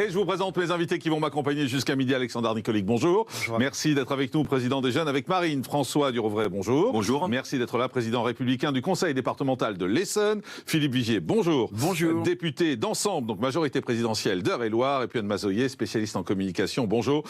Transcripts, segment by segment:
Et je vous présente mes invités qui vont m'accompagner jusqu'à midi. Alexandre Nicolic, bonjour. Bonjour. Merci d'être avec nous, président des Jeunes avec Marine. François Durovray, bonjour. Bonjour. Merci d'être là, président républicain du Conseil départemental de l'Essonne. Philippe Vigier, bonjour. Bonjour. Député d'Ensemble, donc majorité présidentielle d'Eure-et-Loire. Et puis Anne Mazoyer, spécialiste en communication, bonjour.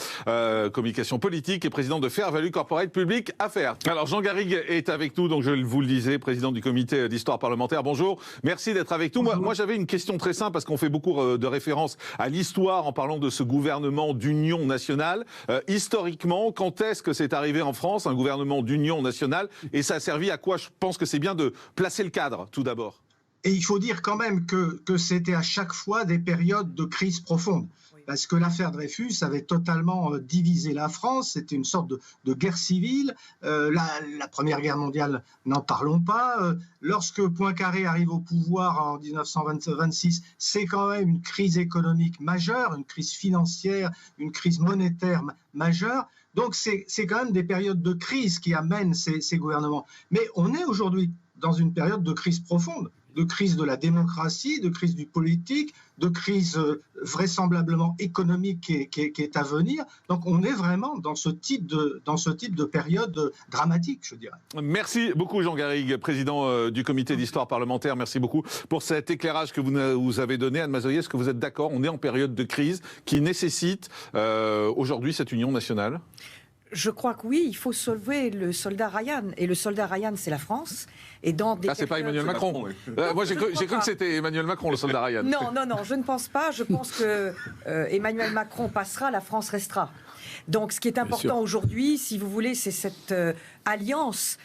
Communication politique et président de Fair Value Corporate Public Affaires. Alors Jean Garrigue est avec nous, donc je vous le disais, président du comité d'histoire parlementaire. Bonjour. Merci d'être avec nous. Moi j'avais une question très simple parce qu'on fait beaucoup de références à l'histoire en parlant de ce gouvernement d'union nationale. Historiquement, quand est-ce que c'est arrivé en France, un gouvernement d'union nationale? Et ça a servi à quoi? Je pense que c'est bien de placer le cadre, tout d'abord. Et il faut dire quand même que c'était à chaque fois des périodes de crise profonde. Parce que l'affaire Dreyfus avait totalement divisé la France. C'était une sorte de guerre civile. La Première Guerre mondiale, n'en parlons pas. Lorsque Poincaré arrive au pouvoir en 1926, c'est quand même une crise économique majeure, une crise financière, une crise monétaire majeure. Donc c'est quand même des périodes de crise qui amènent ces gouvernements. Mais on est aujourd'hui dans une période de crise profonde, de crise de la démocratie, de crise du politique, de crise vraisemblablement économique qui est à venir. Donc on est vraiment dans ce type de période dramatique, je dirais. Merci beaucoup Jean Garrigue, président du comité d'histoire parlementaire. Merci beaucoup pour cet éclairage que vous avez donné. Anne Mazoyer, est-ce que vous êtes d'accord? On est en période de crise qui nécessite aujourd'hui cette union nationale? Je crois que oui, il faut sauver le soldat Ryan. Et le soldat Ryan, c'est la France. Et dans des c'est pas Emmanuel Macron. Moi, j'ai cru que c'était Emmanuel Macron, le soldat Ryan. Non, je ne pense pas. Je pense que Emmanuel Macron passera, la France restera. Donc, ce qui est important aujourd'hui, si vous voulez, c'est cette alliance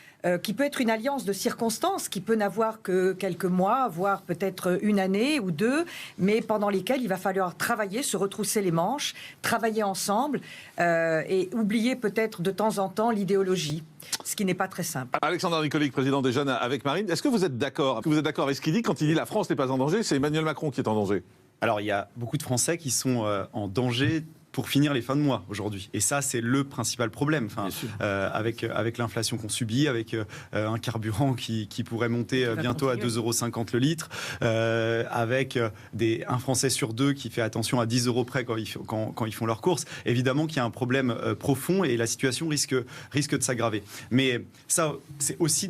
qui peut être une alliance de circonstances, qui peut n'avoir que quelques mois, voire peut-être une année ou deux, mais pendant lesquelles il va falloir travailler, se retrousser les manches, travailler ensemble et oublier peut-être de temps en temps l'idéologie, ce qui n'est pas très simple. Alexandre Nicolic, président des Jeunes avec Marine, est-ce que vous êtes d'accord? Est-ce que vous êtes d'accord avec ce qu'il dit quand il dit la France n'est pas en danger? C'est Emmanuel Macron qui est en danger. Alors il y a beaucoup de Français qui sont en danger pour finir les fins de mois aujourd'hui. Et ça, c'est le principal problème. Enfin, avec l'inflation qu'on subit, avec un carburant qui pourrait monter bientôt à 2,50 € le litre, avec un Français sur deux qui fait attention à 10 € près quand ils font leurs courses, évidemment qu'il y a un problème profond et la situation risque de s'aggraver. Mais ça, c'est aussi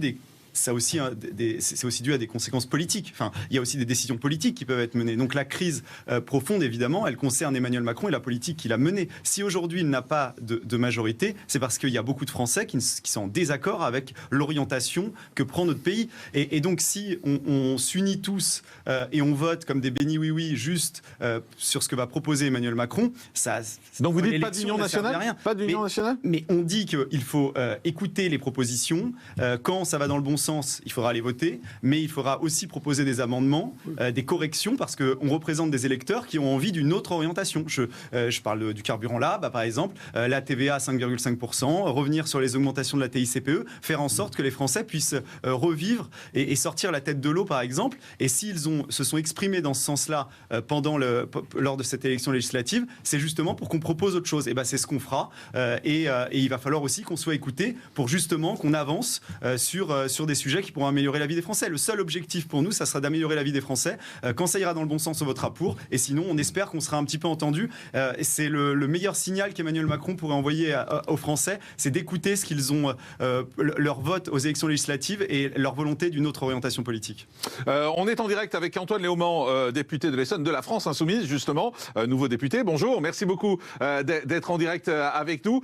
c'est aussi dû à des conséquences politiques. Enfin, il y a aussi des décisions politiques qui peuvent être menées. Donc la crise profonde, évidemment, elle concerne Emmanuel Macron et la politique qu'il a menée. Si aujourd'hui il n'a pas de majorité, c'est parce qu'il y a beaucoup de Français qui sont en désaccord avec l'orientation que prend notre pays. Et donc si on s'unit tous et on vote comme des bénis oui-oui juste sur ce que va proposer Emmanuel Macron, ça... Donc vous dites pas d'union nationale? Pas d'union nationale? Mais on dit qu'il faut écouter les propositions. Quand ça va dans le bon sens, il faudra les voter, mais il faudra aussi proposer des amendements, des corrections, parce qu'on représente des électeurs qui ont envie d'une autre orientation. Je parle du carburant là, par exemple, la TVA à 5,5%, revenir sur les augmentations de la TICPE, faire en sorte que les Français puissent revivre et sortir la tête de l'eau, par exemple. Et s'ils se sont exprimés dans ce sens-là lors de cette élection législative, c'est justement pour qu'on propose autre chose. Et c'est ce qu'on fera. Et il va falloir aussi qu'on soit écouté pour justement qu'on avance sur des sujets qui pourront améliorer la vie des Français. Le seul objectif pour nous, ça sera d'améliorer la vie des Français. Quand ça ira dans le bon sens, on votera pour. Et sinon, on espère qu'on sera un petit peu entendu. Et c'est le meilleur signal qu'Emmanuel Macron pourrait envoyer aux Français, c'est d'écouter ce qu'ils ont, leur vote aux élections législatives et leur volonté d'une autre orientation politique. On est en direct avec Antoine Léaumont, député de l'Essonne, de la France Insoumise, justement, nouveau député. Bonjour, merci beaucoup d'être en direct avec nous.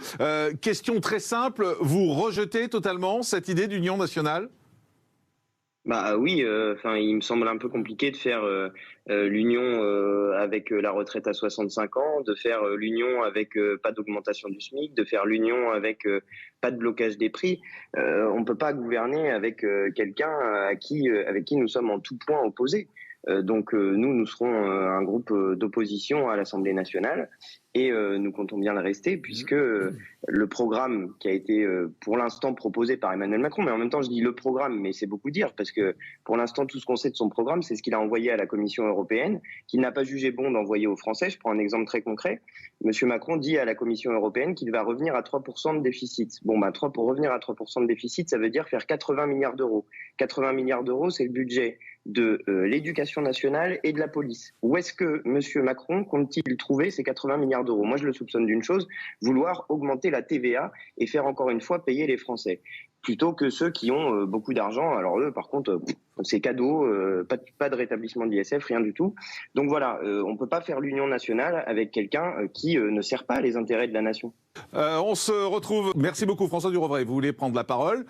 Question très simple, vous rejetez totalement cette idée d'union nationale? Oui, il me semble un peu compliqué de faire l'union avec la retraite à 65 ans, de faire l'union avec pas d'augmentation du SMIC, de faire l'union avec pas de blocage des prix. On peut pas gouverner avec quelqu'un avec qui nous sommes en tout point opposés. Donc nous serons un groupe d'opposition à l'Assemblée nationale et nous comptons bien le rester puisque le programme qui a été pour l'instant proposé par Emmanuel Macron, mais en même temps je dis le programme, mais c'est beaucoup dire parce puisque pour l'instant, tout ce qu'on sait de son programme, c'est ce qu'il a envoyé à la Commission européenne, qu'il n'a pas jugé bon d'envoyer aux Français. Je prends un exemple très concret. Monsieur Macron dit à la Commission européenne qu'il va revenir à 3% de déficit. Bon, pour revenir à 3% de déficit, ça veut dire faire 80 milliards d'euros. 80 milliards d'euros, c'est le budget de l'éducation nationale et de la police. Où est-ce que M. Macron compte-t-il trouver ces 80 milliards d'euros? Moi, je le soupçonne d'une chose, vouloir augmenter la TVA et faire encore une fois payer les Français, plutôt que ceux qui ont beaucoup d'argent. Alors eux, par contre, c'est cadeau, pas de rétablissement de l'ISF, rien du tout. Donc voilà, on ne peut pas faire l'union nationale avec quelqu'un qui ne sert pas les intérêts de la nation. On se retrouve. Merci beaucoup François Durovray. Vous voulez prendre la parole.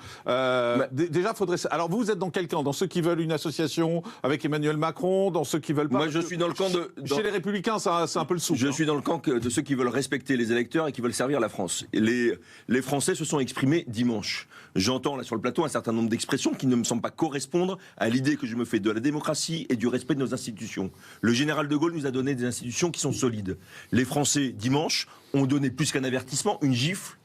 Déjà, faudrait. Alors vous êtes dans quel camp? Dans ceux qui veulent une association avec Emmanuel Macron, dans ceux qui veulent pas? Moi, je suis dans le camp de. Chez les Républicains, c'est un peu le souffle. Je suis dans le camp de ceux qui veulent respecter les électeurs et qui veulent servir la France. Et les Français se sont exprimés dimanche. J'entends là sur le plateau un certain nombre d'expressions qui ne me semblent pas correspondre à l'idée que je me fais de la démocratie et du respect de nos institutions. Le général de Gaulle nous a donné des institutions qui sont solides. Les Français, dimanche, ont donné plus qu'un avertissement, une gifle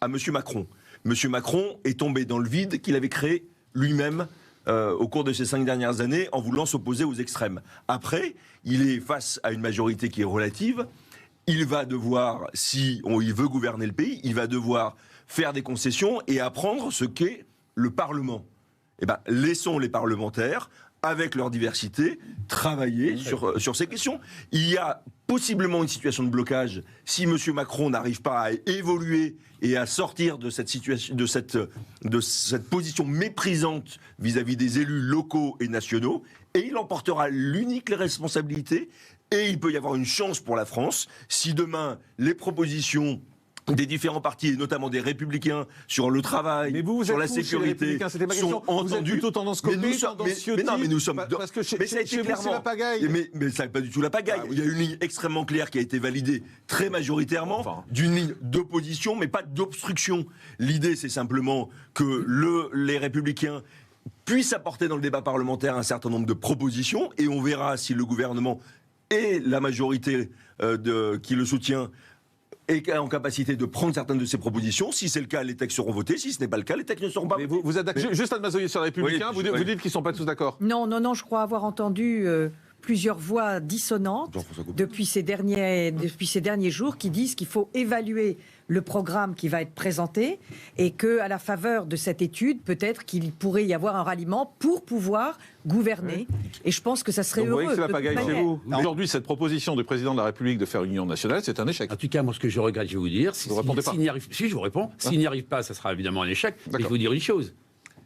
à M. Macron. M. Macron est tombé dans le vide qu'il avait créé lui-même au cours de ces 5 dernières années en voulant s'opposer aux extrêmes. Après, il est face à une majorité qui est relative. Il va devoir, si il veut gouverner le pays, il va devoir faire des concessions et apprendre ce qu'est le Parlement. Eh bien, laissons les parlementaires, avec leur diversité, travailler sur ces questions. Il y a possiblement une situation de blocage si M. Macron n'arrive pas à évoluer et à sortir de cette situation, de cette position méprisante vis-à-vis des élus locaux et nationaux, et il emportera l'unique responsabilité. Et il peut y avoir une chance pour la France si demain les propositions des différents partis, et notamment des Républicains, sur le travail, sur la sécurité, sont entendus. Vous êtes plutôt tendance copée, mais nous sommes... Parce que mais ça a été clairement... c'est la pagaille. Mais ça n'est pas du tout la pagaille. Il y a une ligne extrêmement claire qui a été validée très majoritairement, d'une ligne d'opposition, mais pas d'obstruction. L'idée, c'est simplement que les Républicains puissent apporter dans le débat parlementaire un certain nombre de propositions, et on verra si le gouvernement et la majorité qui le soutient est en capacité de prendre certaines de ces propositions. Si c'est le cas, les textes seront votés. Si ce n'est pas le cas, les textes ne seront pas votés. Vous êtes d'accord. Juste à Mazoyer sur les Républicains, vous dites qu'ils ne sont pas tous d'accord? Non, je crois avoir entendu plusieurs voix dissonantes depuis ces derniers jours qui disent qu'il faut évaluer le programme qui va être présenté et qu'à la faveur de cette étude, peut-être qu'il pourrait y avoir un ralliement pour pouvoir gouverner. Et je pense que ça serait heureux. Vous voyez que c'est la pagaille chez vous. Aujourd'hui, cette proposition du président de la République de faire une union nationale, c'est un échec. En tout cas, moi, ce que je regrette, je vais vous dire, si, s'il n'y arrive, si je vous réponds, s'il n'y arrive pas, ça sera évidemment un échec. Mais je vais vous dire une chose.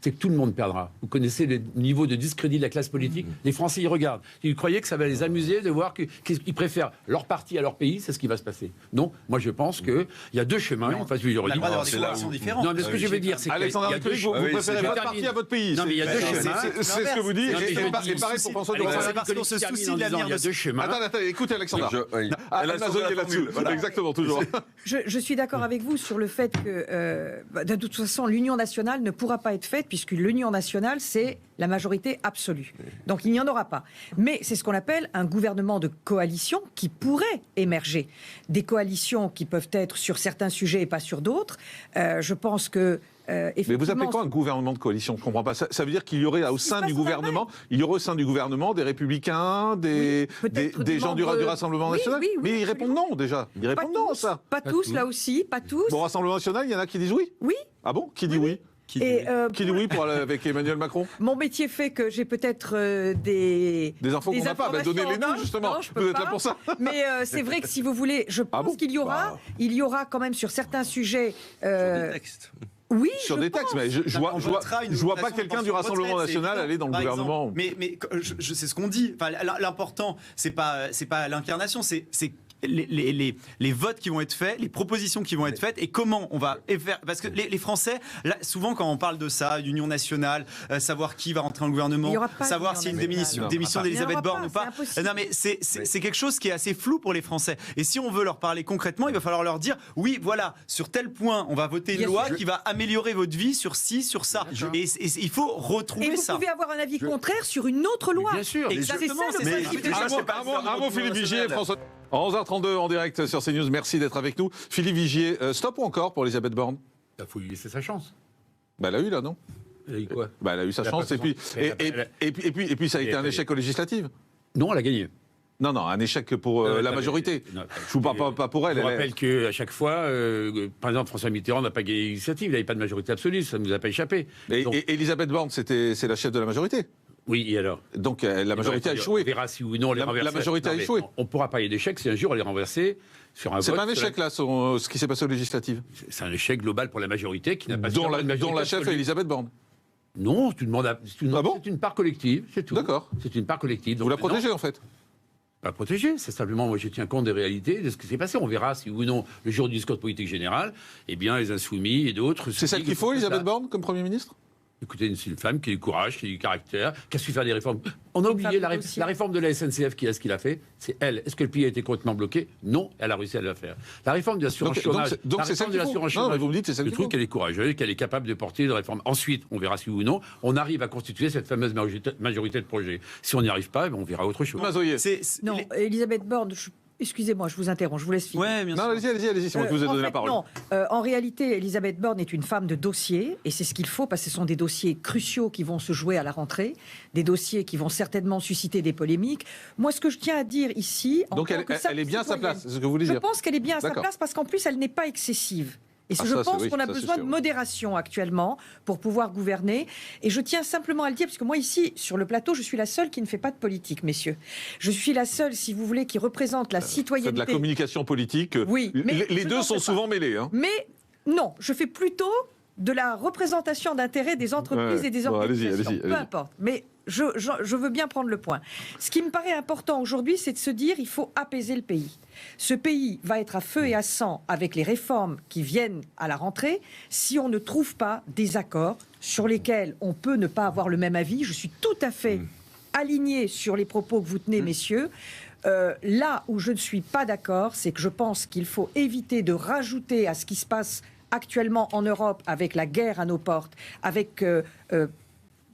C'est que tout le monde perdra. Vous connaissez le niveau de discrédit de la classe politique. Les Français y regardent. Ils croyaient que ça va les amuser de voir qu'ils préfèrent leur parti à leur pays. C'est ce qui va se passer. Donc, moi, je pense qu'il y a deux chemins. On a le droit d'avoir des convictions différentes. Non, mais ce que je veux dire, c'est Alexandre Ritchie, vous préférez votre parti à votre pays. Non, mais il y a deux chemins. C'est ce que vous dites. Et pareil pour François Durovray. C'est parce qu'on se soucie de l'avenir. Il y a deux chemins. Attendez, écoutez Alexandre. Mazoyer là-dessus. Exactement, toujours. Je suis d'accord avec vous sur le fait que, de toute façon, l'union nationale ne pourra pas être faite puisque l'union nationale, c'est la majorité absolue. Donc il n'y en aura pas. Mais c'est ce qu'on appelle un gouvernement de coalition qui pourrait émerger. Des coalitions qui peuvent être sur certains sujets et pas sur d'autres. Je pense que mais vous appelez quoi un gouvernement de coalition? Je ne comprends pas. Ça veut dire qu'il y aurait au sein du gouvernement, des Républicains, des gens du Rassemblement national. Mais ils répondent non déjà. Ils répondent non à ça. Pas tous, là aussi, pas tous. Bon, Rassemblement national, il y en a qui disent oui. Oui. Ah bon? Qui dit oui? Qui dit oui pour aller avec Emmanuel Macron? Mon métier fait que j'ai peut-être des infos qu'on n'a pas. Donnez-les-nous, justement. Vous êtes là pour ça. Mais c'est vrai que si vous voulez, je pense qu'il y aura quand même sur certains sujets... Sur des textes. Oui, sur des textes, mais je vois pas quelqu'un du Rassemblement national aller dans le gouvernement. Mais c'est ce qu'on dit. Enfin, l'important, c'est pas l'incarnation, c'est les votes qui vont être faits, les propositions qui vont être faites et comment on va faire. Parce que les Français, là, souvent quand on parle de ça, d'union nationale, savoir qui va rentrer dans le gouvernement, savoir s'il y a une démission d'Elisabeth Borne ou pas. Non, mais c'est quelque chose qui est assez flou pour les Français. Et si on veut leur parler concrètement, il va falloir leur dire oui, voilà, sur tel point, on va voter une loi qui va améliorer votre vie sur ci, sur ça. Et il faut retrouver ça. Et vous pouvez avoir un avis contraire sur une autre loi. Bien sûr. Exactement. Un mot, Philippe Vigier, François. 11h32 en direct sur CNews. Merci d'être avec nous. Philippe Vigier, stop ou encore pour Elisabeth Borne? Il faut lui laisser sa chance. Elle a eu là, non? Elle a eu quoi? Elle a eu sa chance, et puis ça a été un échec aux législatives. Non, elle a gagné. Non, un échec pour la majorité. Je ne vous parle pas pour elle. Je vous rappelle qu'à chaque fois, par exemple, François Mitterrand n'a pas gagné l'initiative, il n'avait pas de majorité absolue, ça ne nous a pas échappé. Et Elisabeth Borne, c'est la chef de la majorité. Oui, et alors? Donc la majorité a échoué. On verra si oui ou non les renverser. La majorité a échoué. On ne pourra pas y d'échec si un jour elle est renversée sur un vote. C'est pas un échec, là, ce qui s'est passé aux législatives. C'est un échec global pour la majorité qui n'a pas dont la chef est Elisabeth Borne. Non, c'est une part collective, c'est tout. D'accord. C'est une part collective. Vous la protégez, en fait? Pas protégée, c'est simplement, moi je tiens compte des réalités, de ce qui s'est passé. On verra si oui ou non, le jour du discours politique général, eh bien les insoumis et d'autres... C'est celle qu'il faut, Elisabeth Borne, comme Premier ministre? Écoutez, c'est une femme qui a du courage, qui a du caractère, qui a su faire des réformes. On a oublié la réforme de la SNCF, qui est-ce qu'il a fait? C'est elle. Est-ce que le pays a été complètement bloqué? Non, elle a réussi à le faire. La réforme de l'assurance chômage. Donc c'est celle de l'assurance chômage. Vous me dites c'est celle le truc qu'elle est courageuse, qu'elle est capable de porter des réformes. Ensuite, on verra si oui ou non, on arrive à constituer cette fameuse majorité de projets. Si on n'y arrive pas, on verra autre chose. Non, Elisabeth Borne, excusez-moi, je vous interromps, je vous laisse finir. Ouais, bien sûr. Non, allez-y, c'est moi qui vous ai donné la parole. Non, en réalité, Elisabeth Borne est une femme de dossier, et c'est ce qu'il faut, parce que ce sont des dossiers cruciaux qui vont se jouer à la rentrée, des dossiers qui vont certainement susciter des polémiques. Moi, ce que je tiens à dire ici... Donc elle est bien à sa place, c'est ce que vous voulez dire? Je pense qu'elle est bien à sa place, parce qu'en plus, elle n'est pas excessive. Et je pense qu'on a besoin de modération actuellement pour pouvoir gouverner. Et je tiens simplement à le dire, parce que moi ici, sur le plateau, je suis la seule qui ne fait pas de politique, messieurs. Je suis la seule, si vous voulez, qui représente la citoyenneté. C'est de la communication politique. Oui, mais les deux sont souvent mêlés. Hein. Mais non, je fais plutôt de la représentation d'intérêts des entreprises et des organisations. Peu importe. Mais je veux bien prendre le point. Ce qui me paraît important aujourd'hui, c'est de se dire il faut apaiser le pays. Ce pays va être à feu et à sang avec les réformes qui viennent à la rentrée si on ne trouve pas des accords sur lesquels on peut ne pas avoir le même avis. Je suis tout à fait aligné sur les propos que vous tenez, messieurs. Là où je ne suis pas d'accord, c'est que je pense qu'il faut éviter de rajouter à ce qui se passe actuellement en Europe avec la guerre à nos portes, avec...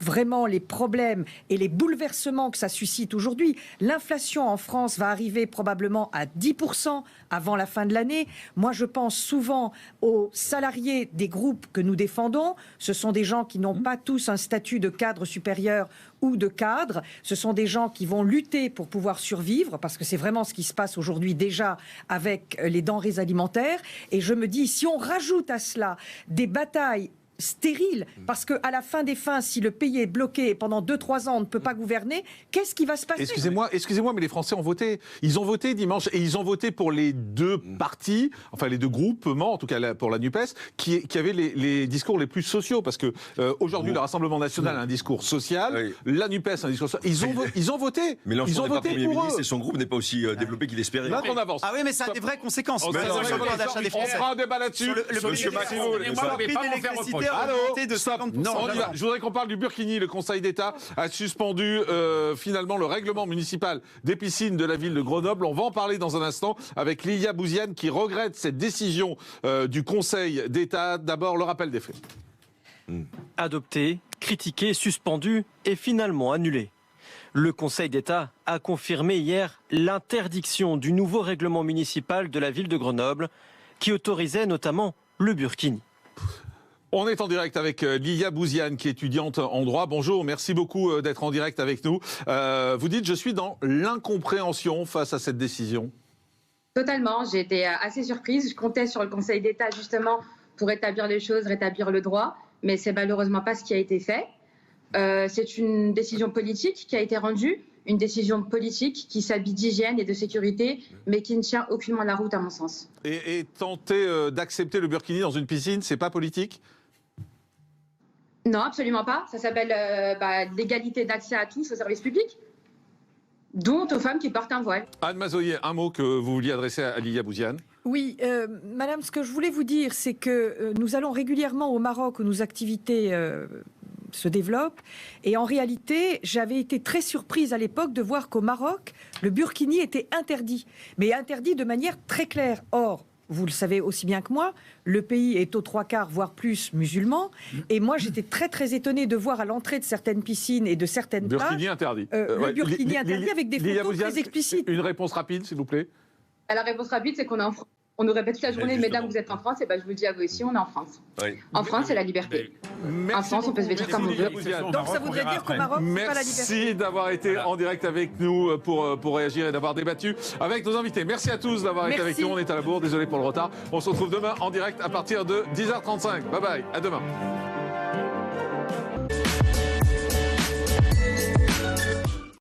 vraiment les problèmes et les bouleversements que ça suscite aujourd'hui. L'inflation en France va arriver probablement à 10% avant la fin de l'année. Moi, je pense souvent aux salariés des groupes que nous défendons. Ce sont des gens qui n'ont pas tous un statut de cadre supérieur ou de cadre. Ce sont des gens qui vont lutter pour pouvoir survivre, parce que c'est vraiment ce qui se passe aujourd'hui déjà avec les denrées alimentaires. Et je me dis, si on rajoute à cela des batailles stérile, parce qu'à la fin des fins, si le pays est bloqué et pendant 2-3 ans on ne peut pas gouverner, qu'est-ce qui va se passer? Excusez-moi, mais les Français ont voté. Ils ont voté dimanche, et ils ont voté pour les deux partis, enfin les deux groupements, en tout cas pour la NUPES, qui avaient les discours les plus sociaux, parce que aujourd'hui le Rassemblement National a un discours social, la NUPES a un discours social. Ils ont voté. Mais ils ont voté Premier pour ministre eux. et son groupe n'est pas aussi développé qu'il espérait. Là, on avance. Ah oui, mais ça a des vraies conséquences. On fera un débat là-dessus. Monsieur Macron, je voudrais qu'on parle du Burkini. Le Conseil d'État a suspendu finalement le règlement municipal des piscines de la ville de Grenoble. On va en parler dans un instant avec Lilia Bouziane qui regrette cette décision du Conseil d'État. D'abord, le rappel des faits. Adopté, critiqué, suspendu et finalement annulé. Le Conseil d'État a confirmé hier l'interdiction du nouveau règlement municipal de la ville de Grenoble qui autorisait notamment le burkini. On est en direct avec Lilia Bouziane, qui est étudiante en droit. Bonjour, merci beaucoup d'être en direct avec nous. Vous dites, je suis dans l'incompréhension face à cette décision. Totalement, j'ai été assez surprise. Je comptais sur le Conseil d'État justement pour rétablir les choses, rétablir le droit, mais c'est malheureusement pas ce qui a été fait. C'est une décision politique qui a été rendue, une décision politique qui s'habille d'hygiène et de sécurité, mais qui ne tient aucunement la route à mon sens. Et tenter d'accepter le burkini dans une piscine, c'est pas politique ? Non, absolument pas. Ça s'appelle l'égalité d'accès à tous aux services publics, dont aux femmes qui portent un voile. Anne Mazoyer, un mot que vous vouliez adresser à Lilia Bouziane. Oui, madame, ce que je voulais vous dire, c'est que nous allons régulièrement au Maroc où nos activités se développent. Et en réalité, j'avais été très surprise à l'époque de voir qu'au Maroc, le burkini était interdit, mais interdit de manière très claire. Or, vous le savez aussi bien que moi, le pays est aux 3/4, voire plus, musulman. Et moi, j'étais très, très étonnée de voir à l'entrée de certaines piscines et de certaines plages... Burkini interdit. Le burkini interdit avec des photos très explicites. Une réponse rapide, s'il vous plaît. La réponse rapide, c'est qu'on est en France. on nous répète toute la journée, mesdames, vous êtes en France, et ben je vous le dis à vous aussi, on est en France. Oui. En France, c'est la liberté. En France, on peut se vêtir comme on veut. Donc ça voudrait dire qu'au Maroc, c'est pas la liberté. Merci d'avoir été en direct avec nous pour réagir et d'avoir débattu avec nos invités. Merci à tous d'avoir été avec nous. On est à la bourre, désolé pour le retard. On se retrouve demain en direct à partir de 10h35. Bye bye, à demain.